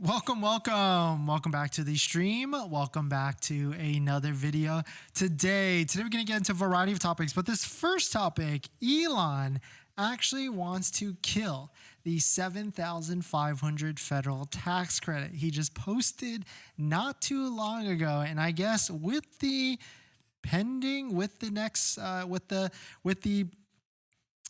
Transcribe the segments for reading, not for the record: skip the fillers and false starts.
Welcome back to the stream. Welcome back to another video. Today we're going to get into a variety of topics, but this first topic, Elon actually wants to kill the 7,500 federal tax credit. He just posted not too long ago, and I guess with the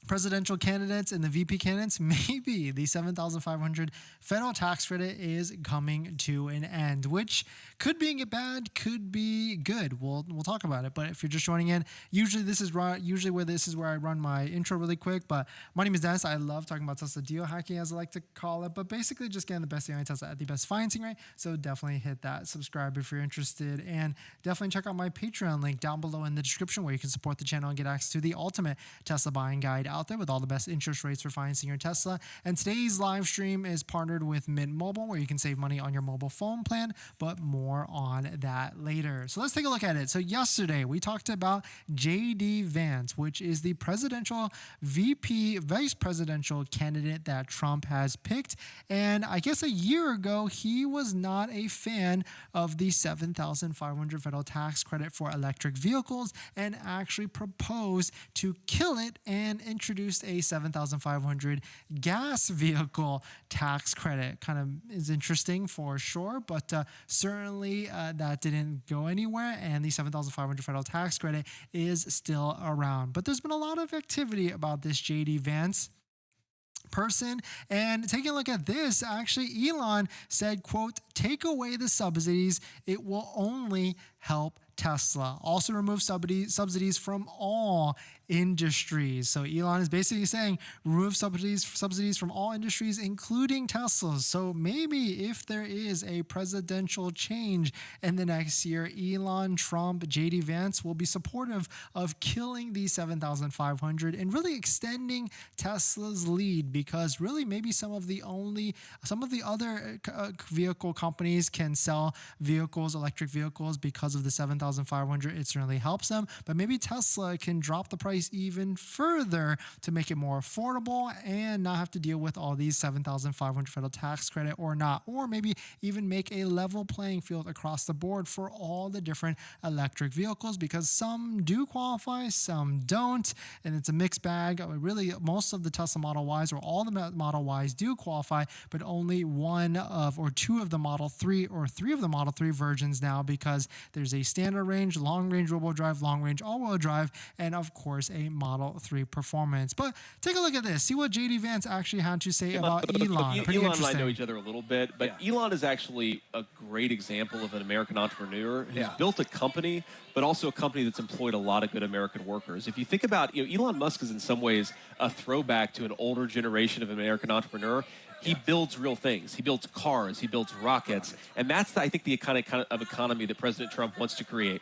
presidential candidates and the VP candidates, maybe the 7,500 federal tax credit is coming to an end, which could be bad, could be good. We'll talk about it. But if you're just joining in, usually this is where I run my intro really quick. But my name is Dennis. I love talking about Tesla deal hacking, as I like to call it. But basically, just getting the best deal on Tesla at the best financing rate. So definitely hit that subscribe if you're interested, and definitely check out my Patreon link down below in the description, where you can support the channel and get access to the ultimate Tesla buying guide out there with all the best interest rates for financing your Tesla. And today's live stream is partnered with Mint Mobile, where you can save money on your mobile phone plan, but more on that later. So let's take a look at it. So yesterday we talked about JD Vance, which is the presidential vice presidential candidate that Trump has picked. And I guess a year ago, he was not a fan of the 7,500 federal tax credit for electric vehicles and actually proposed to kill it and introduced a 7,500 gas vehicle tax credit. Kind of is interesting for sure, but certainly that didn't go anywhere, and the 7,500 federal tax credit is still around. But there's been a lot of activity about this JD Vance person, and taking a look at this, actually Elon said, quote, "Take away the subsidies, it will only help Tesla. Also remove subsidies from all industries." So Elon is basically saying remove subsidies from all industries, including Tesla. So maybe if there is a presidential change in the next year, Elon, Trump, JD Vance will be supportive of killing the 7,500 and really extending Tesla's lead, because really maybe some of the other vehicle companies can sell electric vehicles because of the 7,500. It certainly helps them, but maybe Tesla can drop the price even further to make it more affordable and not have to deal with all these 7,500 federal tax credit or not, or maybe even make a level playing field across the board for all the different electric vehicles, because some do qualify, some don't, and it's a mixed bag. Really, most of the Tesla Model Ys or all the Model Ys do qualify, but only one of or two of the Model 3 or three of the Model 3 versions now, because there's a standard range, long range rear-wheel drive, long range all-wheel drive, and of course a Model 3 Performance. But take a look at this. See what JD Vance actually had to say about Elon. Pretty Elon interesting. and I know each other a little bit, but Elon is actually a great example of an American entrepreneur who's built a company, but also a company that's employed a lot of good American workers. If you think about, Elon Musk is in some ways a throwback to an older generation of American entrepreneur. He builds real things. He builds cars. He builds rockets. And that's, I think, the kind of economy that President Trump wants to create.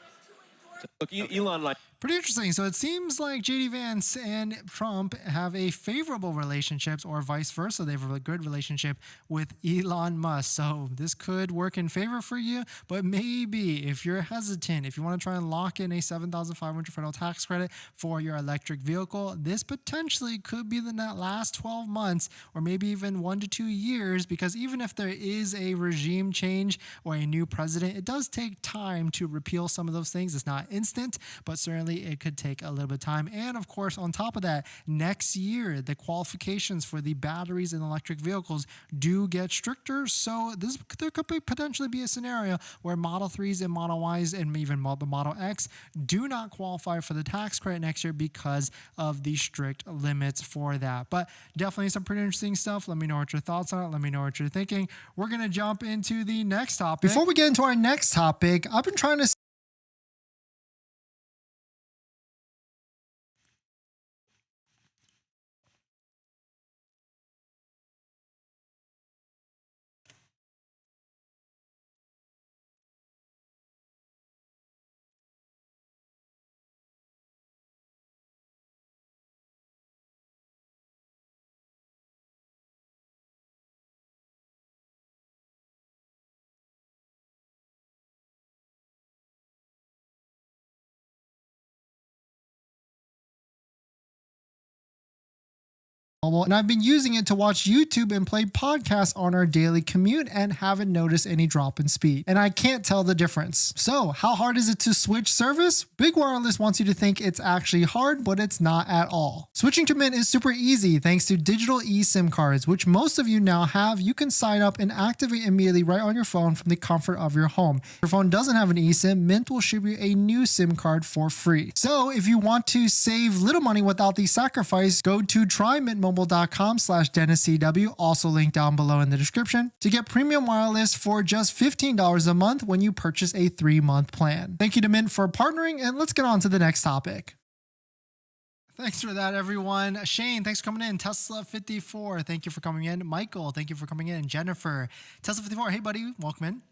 So, look, Elon, like... Pretty interesting. So it seems like JD Vance and Trump have a favorable relationship, or vice versa. They have a good relationship with Elon Musk. So this could work in favor for you, but maybe if you're hesitant, if you want to try and lock in a 7,500 federal tax credit for your electric vehicle, this potentially could be the last 12 months or maybe even 1 to 2 years, because even if there is a regime change or a new president, it does take time to repeal some of those things. It's not instant, but certainly it could take a little bit of time. And of course, on top of that, next year, the qualifications for the batteries in electric vehicles do get stricter. So there could potentially be a scenario where Model 3s and Model Ys and even the Model X do not qualify for the tax credit next year because of the strict limits for that. But definitely some pretty interesting stuff. Let me know what your thoughts are. Let me know what you're thinking. We're going to jump into the next topic. Before we get into our next topic, I've been trying to And I've been using it to watch YouTube and play podcasts on our daily commute and haven't noticed any drop in speed. And I can't tell the difference. So how hard is it to switch service? Big Wireless wants you to think it's actually hard, but it's not at all. Switching to Mint is super easy thanks to digital eSIM cards, which most of you now have. You can sign up and activate immediately right on your phone from the comfort of your home. If your phone doesn't have an eSIM, Mint will ship you a new SIM card for free. So if you want to save little money without the sacrifice, go to trymintmobile.com/DennisCW, also linked down below in the description, to get premium wireless for just $15 a month when you purchase a 3-month plan. Thank you to Mint for partnering, and let's get on to the next topic. Thanks for that, everyone. Shane, thanks for coming in. Tesla 54, thank you for coming in. Michael, thank you for coming in. Jennifer, Tesla 54, hey buddy, welcome in.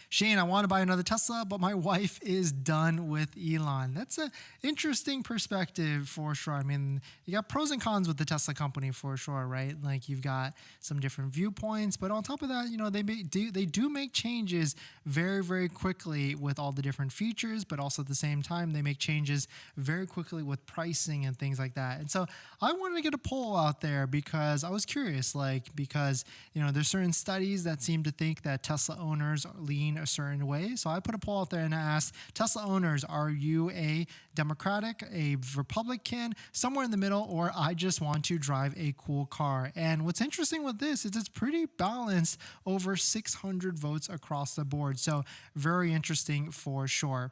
Shane, I want to buy another Tesla, but my wife is done with Elon. That's an interesting perspective for sure. I mean, you got pros and cons with the Tesla company for sure, right? Like you've got some different viewpoints, but on top of that, you know, they do make changes very, very quickly with all the different features, but also at the same time, they make changes very quickly with pricing and things like that. And so I wanted to get a poll out there because I was curious, because, you know, there's certain studies that seem to think that Tesla owners lean a certain way. So I put a poll out there and I asked Tesla owners, are you a Democratic, a Republican, somewhere in the middle, or I just want to drive a cool car? And what's interesting with this is it's pretty balanced, over 600 votes across the board. So very interesting for sure.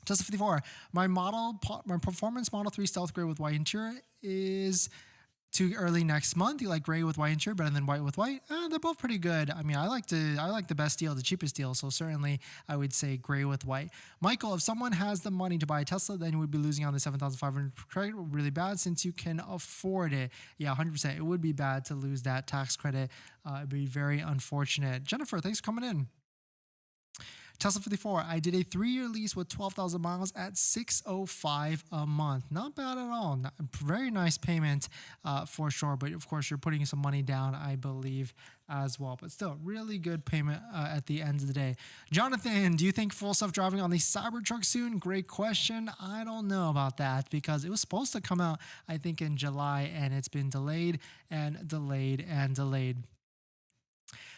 Tesla 54, my performance Model 3 Stealth Gray with white interior is too early next month. You like gray with white interior better than white with white? They're both pretty good. I mean, I like the best deal, the cheapest deal. So certainly I would say gray with white. Michael, if someone has the money to buy a Tesla, then you would be losing on the 7,500 credit really bad since you can afford it. Yeah, 100%. It would be bad to lose that tax credit. It'd be very unfortunate. Jennifer, thanks for coming in. Tesla 54, I did a 3-year lease with 12,000 miles at $605 a month. Not bad at all. Very nice payment for sure. But of course, you're putting some money down, I believe, as well. But still, really good payment at the end of the day. Jonathan, do you think full self-driving on the Cybertruck soon? Great question. I don't know about that because it was supposed to come out, I think, in July, and it's been delayed and delayed and delayed.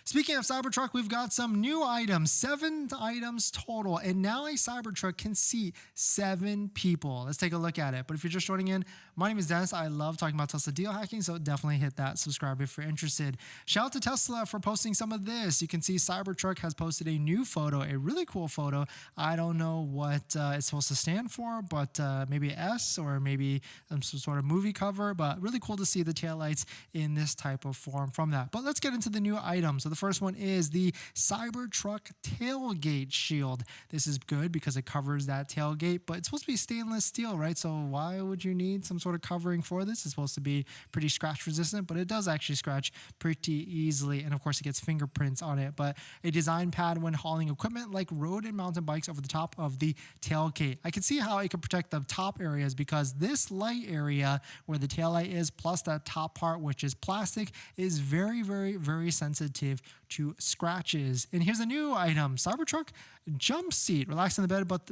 Speaking of Cybertruck, we've got some new items, 7 items total, and now a Cybertruck can seat 7 people. Let's take a look at it. But if you're just joining in, my name is Dennis. I love talking about Tesla deal hacking, so definitely hit that subscribe if you're interested. Shout out to Tesla for posting some of this. You can see Cybertruck has posted a new photo, a really cool photo. I don't know what it's supposed to stand for, but maybe S or maybe some sort of movie cover, but really cool to see the taillights in this type of form from that. But let's get into the new items. So the first one is the Cybertruck tailgate shield. This is good because it covers that tailgate, but it's supposed to be stainless steel, right? So why would you need some sort of covering for this? It's supposed to be pretty scratch resistant, but it does actually scratch pretty easily. And of course it gets fingerprints on it, but a design pad when hauling equipment like road and mountain bikes over the top of the tailgate. I can see how it could protect the top areas because this light area where the taillight is, plus that top part, which is plastic, is very, very, very sensitive to scratches. And here's a new item, Cybertruck jump seat. Relax in the bed, but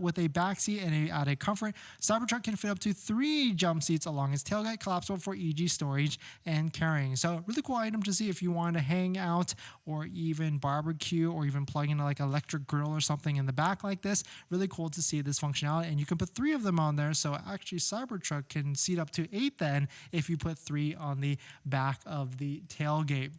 with a back seat and a added comfort. Cybertruck can fit up to 3 jump seats along its tailgate, collapsible for e.g. storage and carrying. So really cool item to see if you want to hang out or even barbecue or even plug in like an electric grill or something in the back like this. Really cool to see this functionality. And you can put 3 of them on there. So actually Cybertruck can seat up to 8 then if you put 3 on the back of the tailgate.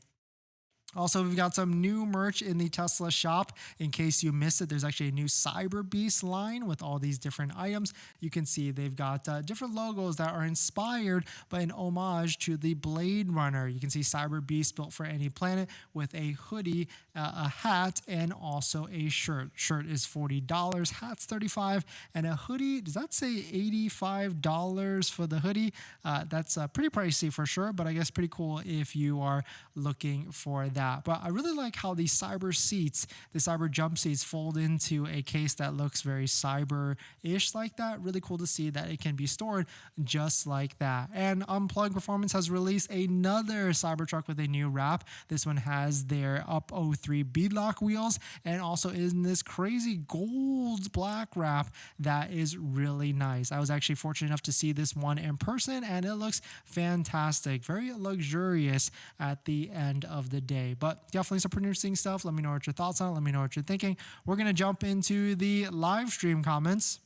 Also, we've got some new merch in the Tesla shop. In case you missed it, there's actually a new Cyber Beast line with all these different items. You can see they've got different logos that are inspired by an homage to the Blade Runner. You can see Cyber Beast built for any planet with a hoodie, a hat, and also a shirt. Shirt is $40, hat's $35, and a hoodie, does that say $85 for the hoodie? That's pretty pricey for sure, but I guess pretty cool if you are looking for that. that. But I really like how the cyber seats, the cyber jump seats, fold into a case that looks very cyber-ish like that. Really cool to see that it can be stored just like that. And Unplugged Performance has released another Cybertruck with a new wrap. This one has their Up 03 beadlock wheels and also in this crazy gold black wrap that is really nice. I was actually fortunate enough to see this one in person and it looks fantastic. Very luxurious at the end of the day. But definitely some pretty interesting stuff. Let me know what your thoughts on it. Let me know what you're thinking. We're going to jump into the live stream comments.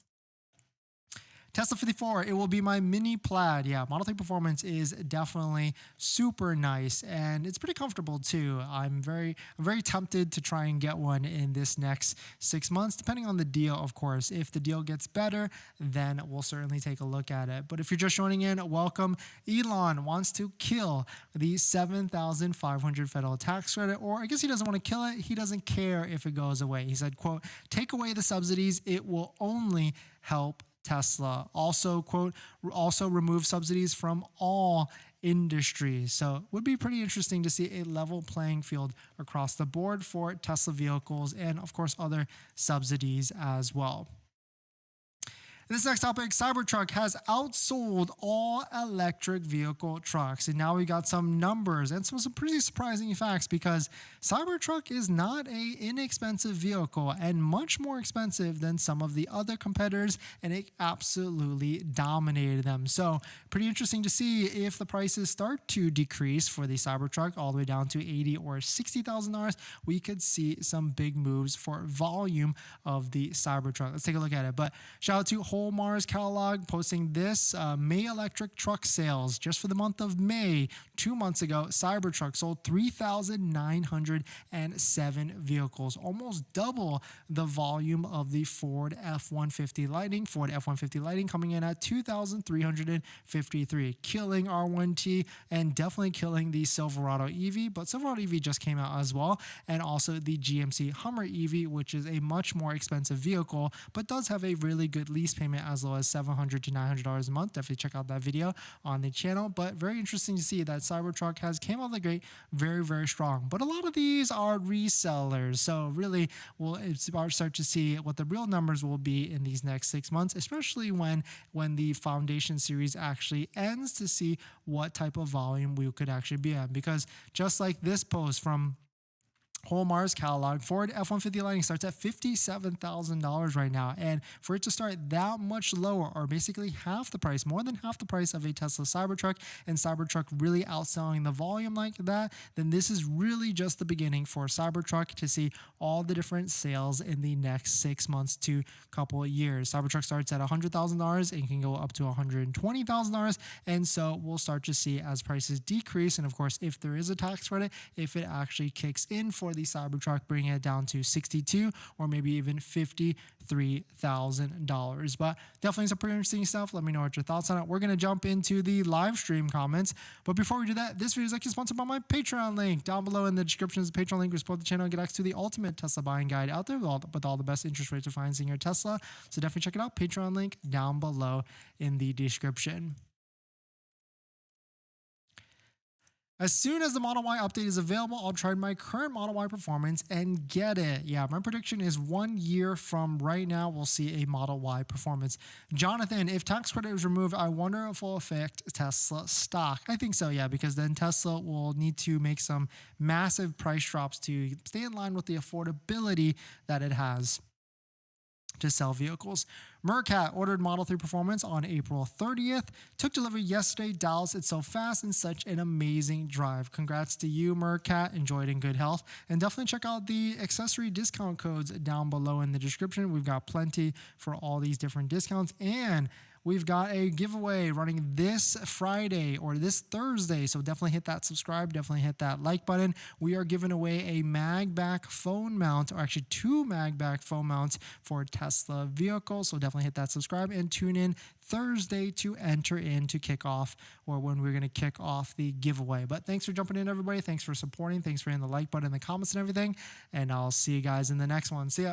Tesla 54, it will be my mini plaid. Yeah, Model 3 Performance is definitely super nice and it's pretty comfortable too. I'm very tempted to try and get one in this next 6 months, depending on the deal, of course. If the deal gets better, then we'll certainly take a look at it. But if you're just joining in, welcome. Elon wants to kill the $7,500 federal tax credit, or I guess he doesn't want to kill it. He doesn't care if it goes away. He said, quote, take away the subsidies. It will only help Tesla. Also, quote, also remove subsidies from all industries. So it would be pretty interesting to see a level playing field across the board for Tesla vehicles and, of course, other subsidies as well. This next topic, Cybertruck has outsold all electric vehicle trucks. And now we got some numbers and some pretty surprising facts because Cybertruck is not an inexpensive vehicle and much more expensive than some of the other competitors, and it absolutely dominated them. So pretty interesting to see if the prices start to decrease for the Cybertruck all the way down to $80,000 or $60,000. We could see some big moves for volume of the Cybertruck. Let's take a look at it. But shout out to Whole Mars Catalog posting this May electric truck sales just for the month of May. 2 months ago, Cybertruck sold 3,907 vehicles, almost double the volume of the Ford F-150 Lightning. Ford F-150 Lightning coming in at 2,353, killing R1T and definitely killing the Silverado EV. But Silverado EV just came out as well, and also the GMC Hummer EV, which is a much more expensive vehicle, but does have a really good lease payment as low as $700 to $900 a month. Definitely check out that video on the channel. But very interesting to see that Cybertruck has came out of the gate very strong. But a lot of these are resellers, so really we'll start to see what the real numbers will be in these next 6 months, especially when the Foundation series actually ends, to see what type of volume we could actually be at. Because just like this post from Whole Mars Catalog, Ford F-150 Lightning starts at $57,000 right now. And for it to start that much lower, or basically half the price, more than half the price of a Tesla Cybertruck, and Cybertruck really outselling the volume like that, then this is really just the beginning for Cybertruck to see all the different sales in the next 6 months to couple of years. Cybertruck starts at $100,000 and can go up to $120,000. And so we'll start to see as prices decrease. And of course, if there is a tax credit, if it actually kicks in for the Cybertruck, bringing it down to $62,000 or maybe even $53,000. But definitely some pretty interesting stuff. Let me know what your thoughts on it. We're going to jump into the live stream comments. But before we do that, this video is actually sponsored by my Patreon link. Down below in the description is the Patreon link. We support the channel and get access to the ultimate Tesla buying guide out there with all the best interest rates for financing your Tesla. So definitely check it out. Patreon link down below in the description. As soon as the Model Y update is available, I'll try my current Model Y Performance and get it. Yeah, my prediction is 1 year from right now, we'll see a Model Y Performance. Jonathan, if tax credit is removed, I wonder if it will affect Tesla stock. I think so, yeah, because then Tesla will need to make some massive price drops to stay in line with the affordability that it has to sell vehicles. Mercat ordered Model 3 Performance on April 30th. Took delivery yesterday. Dallas, it's so fast and such an amazing drive. Congrats to you, Mercat. Enjoy it in good health. And definitely check out the accessory discount codes down below in the description. We've got plenty for all these different discounts. And we've got a giveaway running this Friday or this Thursday. So definitely hit that subscribe. Definitely hit that like button. We are giving away a MAGBAK phone mount, or actually 2 MAGBAK phone mounts for Tesla vehicles. So definitely hit that subscribe and tune in Thursday to enter in to kick off, or when we're going to kick off the giveaway. But thanks for jumping in, everybody. Thanks for supporting. Thanks for hitting the like button in the comments and everything. And I'll see you guys in the next one. See ya.